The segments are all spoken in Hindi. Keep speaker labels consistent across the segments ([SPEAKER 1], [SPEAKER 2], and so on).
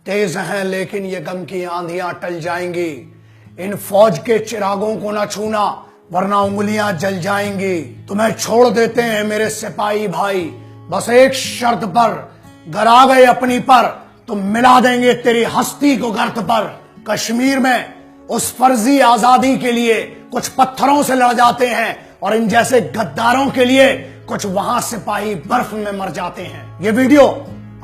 [SPEAKER 1] तेज हैं लेकिन ये गम की आंधियां टल जाएंगी। इन फौज के चिरागों को न छूना वरना उंगलियां जल जाएंगी। तुम्हें छोड़ देते हैं मेरे सिपाही भाई, बस एक शर्त पर, घर आ गए अपनी पर तो मिला देंगे तेरी हस्ती को गर्त पर। कश्मीर में उस फर्जी आजादी के लिए कुछ पत्थरों से लड़ जाते हैं और इन जैसे गद्दारों के लिए कुछ वहां सिपाही बर्फ में मर जाते हैं। ये वीडियो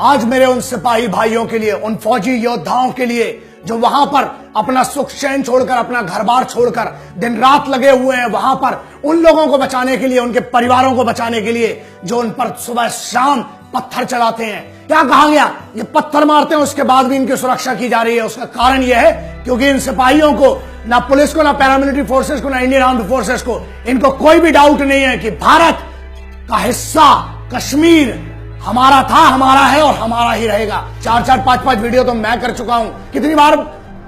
[SPEAKER 1] आज मेरे उन सिपाही भाइयों के लिए, उन फौजी योद्धाओं के लिए जो वहां पर अपना सुख चैन छोड़कर, अपना घर बार छोड़कर दिन रात लगे हुए हैं वहां पर उन लोगों को बचाने के लिए, उनके परिवारों को बचाने के लिए, जो उन पर सुबह शाम पत्थर चलाते हैं। क्या कहा गया, ये पत्थर मारते हैं उसके बाद भी इनकी सुरक्षा की जा रही है। उसका कारण यह है क्योंकि इन सिपाहियों को, ना पुलिस को, ना पैरामिलिट्री फोर्सेस को, ना इंडियन आर्म्ड फोर्सेस को, इनको कोई भी डाउट नहीं है कि भारत का हिस्सा कश्मीर हमारा था, हमारा है और हमारा ही रहेगा। 4-4, 5-5 वीडियो तो मैं कर चुका हूं। कितनी बार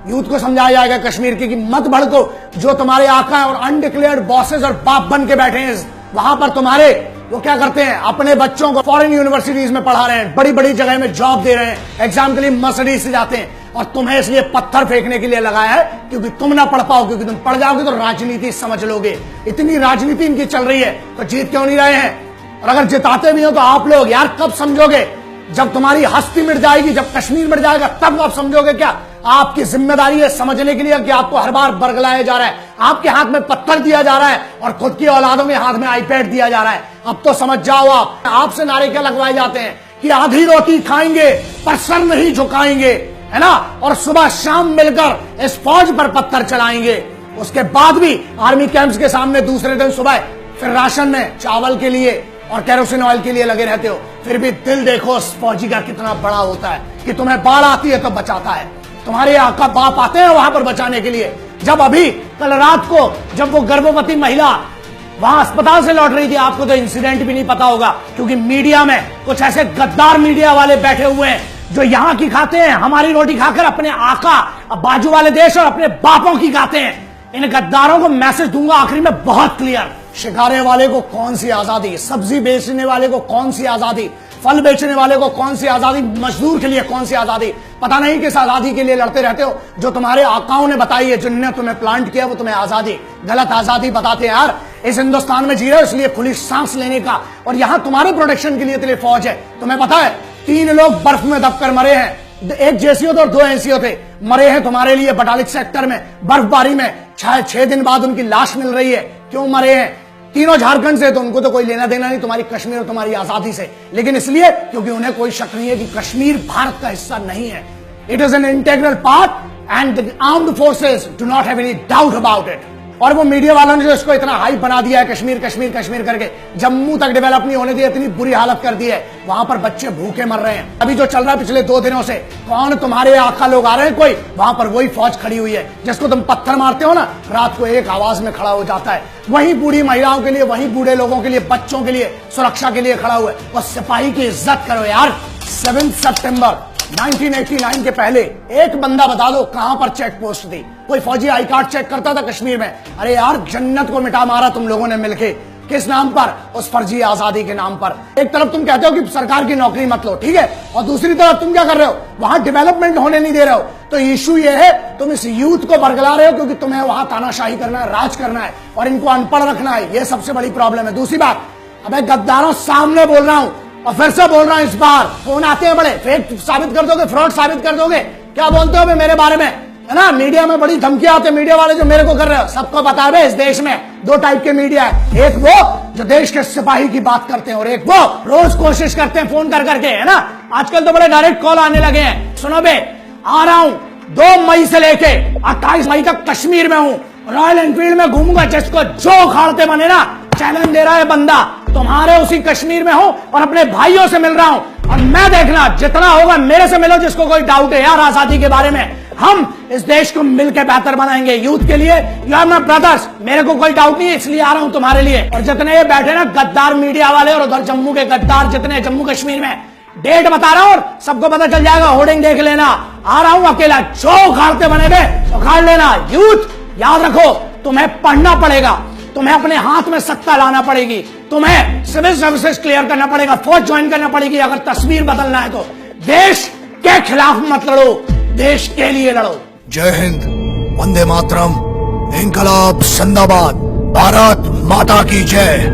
[SPEAKER 1] यूथ को समझाया जाएगा कश्मीर की कि मत भड़को, जो तुम्हारे आका और अनडिक्लेयर्ड बॉसेस और बाप बन के बैठे हैं वहां पर तुम्हारे, वो क्या करते हैं, अपने बच्चों को फॉरेन यूनिवर्सिटीज में पढ़ा रहे हैं, बड़ी बड़ी जगह में जॉब दे रहे हैं, एग्जाम के लिए मर्सिडीज से जाते हैं और तुम्हें इसलिए पत्थर फेंकने के लिए लगाया है क्योंकि तुम ना पढ़ पाओ, क्योंकि तुम पढ़ जाओगे तो राजनीति समझ लोगे। इतनी राजनीति इनकी चल रही है तो जीत क्यों नहीं रहे हैं? और अगर जिताते भी हो तो आप लोग यार कब समझोगे? जब तुम्हारी हस्ती मिट जाएगी, जब कश्मीर मिट जाएगा, तब आप समझोगे। क्या आपकी जिम्मेदारी है समझने के लिए कि आपको हर बार बरगलाया जा रहा है, आपके हाथ में पत्थर दिया जा रहा है और खुद की औलादों के हाथ में आईपैड दिया जा रहा है। अब तो समझ जाओ। आप आपसे नारे क्या लगवाए जाते हैं कि आधी रोटी खाएंगे पर सर नहीं झुकाएंगे, है ना, और सुबह शाम मिलकर इस फौज पर पत्थर चलाएंगे। उसके बाद भी आर्मी कैंप्स के सामने दूसरे दिन सुबह फिर राशन में चावल के लिए और केरोसिन ऑयल के लिए लगे रहते हो। फिर भी दिल देखो उस फौजी का कितना बड़ा होता है कि तुम्हें बाढ़ आती है तो बचाता है। तुम्हारे आका बाप आते हैं वहां पर बचाने के लिए। जब अभी कल रात को जब वो गर्भवती महिला वहां अस्पताल से लौट रही थी, आपको तो इंसिडेंट भी नहीं पता होगा क्योंकि मीडिया में कुछ ऐसे गद्दार मीडिया वाले बैठे हुए हैं जो यहां की खाते हैं, हमारी रोटी खाकर अपने आका बाजू वाले देश और अपने बापों की खाते हैं। इन गद्दारों को मैसेज दूंगा आखिरी में बहुत क्लियर। शिकारे वाले को कौन सी आजादी, सब्जी बेचने वाले को कौन सी आजादी, फल बेचने वाले को कौन सी आजादी, मजदूर के लिए कौन सी आजादी, पता नहीं किस आजादी के लिए लड़ते रहते हो जो तुम्हारे आकाओं ने बताई है, जिनने तुम्हें प्लांट किया वो तुम्हें आजादी, गलत आजादी बताते हैं। यार इस हिंदुस्तान में जी रहे हो इसलिए खुली सांस लेने का, और यहां तुम्हारे प्रोटेक्शन के लिए तेरी फौज है। तुम्हें पता है 3 लोग बर्फ में दबकर मरे हैं, 1 जेसीओ थे और 2 एनसीओ थे, मरे हैं तुम्हारे लिए बटालिक सेक्टर में बर्फबारी में। 6 दिन बाद उनकी लाश मिल रही है। क्यों मरे हैं? तीनों झारखंड से, तो उनको तो कोई लेना देना नहीं तुम्हारी कश्मीर और तुम्हारी आजादी से, लेकिन इसलिए क्योंकि उन्हें कोई शक नहीं है कि कश्मीर भारत का हिस्सा नहीं है। It is an integral part and the armed forces do not have any doubt about it. और वो मीडिया वालों ने जो इसको इतना हाइप बना दिया है कश्मीर कश्मीर कश्मीर करके, जम्मू तक डेवलप नहीं होने दिया, इतनी बुरी हालत कर दी है, वहां पर बच्चे भूखे मर रहे हैं। अभी जो चल रहा है पिछले 2 दिनों से, कौन तुम्हारे आका लोग आ रहे हैं, कोई वहां पर वही फौज खड़ी हुई है जिसको तुम पत्थर मारते हो ना, रात को एक आवाज में खड़ा हो जाता है। वही बूढ़ी महिलाओं के लिए, वही बूढ़े लोगों के लिए, बच्चों के लिए सुरक्षा के लिए खड़ा हुआ है। और सिपाही की इज्जत करो यार। 7 सितंबर 1989 के पहले एक बंदा बता दो कहां पर चेक पोस्ट थी? कोई फौजी आई कार्ड चेक करता था कश्मीर में? अरे यार जन्नत को मिटा मारा तुम लोगों ने मिलके। किस नाम पर? उस फर्जी आजादी के नाम पर। एक तरफ तुम कहते हो कि सरकार की नौकरी मत लो, ठीक है, और दूसरी तरफ तुम क्या कर रहे हो, वहां डेवलपमेंट होने नहीं दे रहे हो। तो इशू ये है तुम इस यूथ को बरगला रहे हो क्योंकि तुम्हें वहां तानाशाही करना है, राज करना है और इनको अनपढ़ रखना है। यह सबसे बड़ी प्रॉब्लम है। दूसरी बात, अबे गद्दारों सामने बोल रहा हूं और फिर से बोल रहा हूं, इस बार फोन आते हैं बड़े, फेक साबित कर दोगे, फ्रॉड साबित कर दोगे, क्या बोलते हो मेरे बारे में, है ना? मीडिया में बड़ी धमकियां आती है, मीडिया वाले जो मेरे को कर रहे हो। सबको पता है इस देश में 2 टाइप के मीडिया है, एक वो जो देश के सिपाही की बात करते हैं और एक वो रोज कोशिश करते हैं फोन कर करके, है ना? आजकल तो बड़े डायरेक्ट कॉल आने लगे हैं। सुनो बे, आ रहा हूं 2 मई से लेके 28 मई तक कश्मीर में हूं, रॉयल एनफील्ड में घूमूंगा, जिसको जो उखाड़ते बने ना, चैलेंज दे रहा है बंदा, तुम्हारे उसी कश्मीर में हूं और अपने भाइयों से मिल रहा हूं। और मैं देखना जितना होगा मेरे से मिलो जिसको कोई डाउट है यार आजादी के बारे में। हम इस देश को मिलकर बेहतर बनाएंगे यूथ के लिए। यू आर माय ब्रदर्स, मेरे को कोई डाउट नहीं है, इसलिए आ रहा हूं तुम्हारे लिए। और जितने ये बैठे ना गद्दार मीडिया वाले और उधर जम्मू के गद्दार जितने जम्मू कश्मीर में, डेट बता रहा हूं और सबको पता चल जाएगा, होर्डिंग देख लेना। आ रहा हूं अकेला, जो उखाड़ते बने थे उखाड़ लेना। यूथ याद रखो, तुम्हें पढ़ना पड़ेगा, तुम्हें अपने हाथ में सत्ता लाना पड़ेगी, तुम्हें सिविल सर्विसेज क्लियर करना पड़ेगा, फौज ज्वाइन करना पड़ेगी अगर तस्वीर बदलना है तो। देश के खिलाफ मत लड़ो, देश के लिए लड़ो। जय हिंद, वंदे मातरम, इंकलाब जिंदाबाद, भारत माता की जय।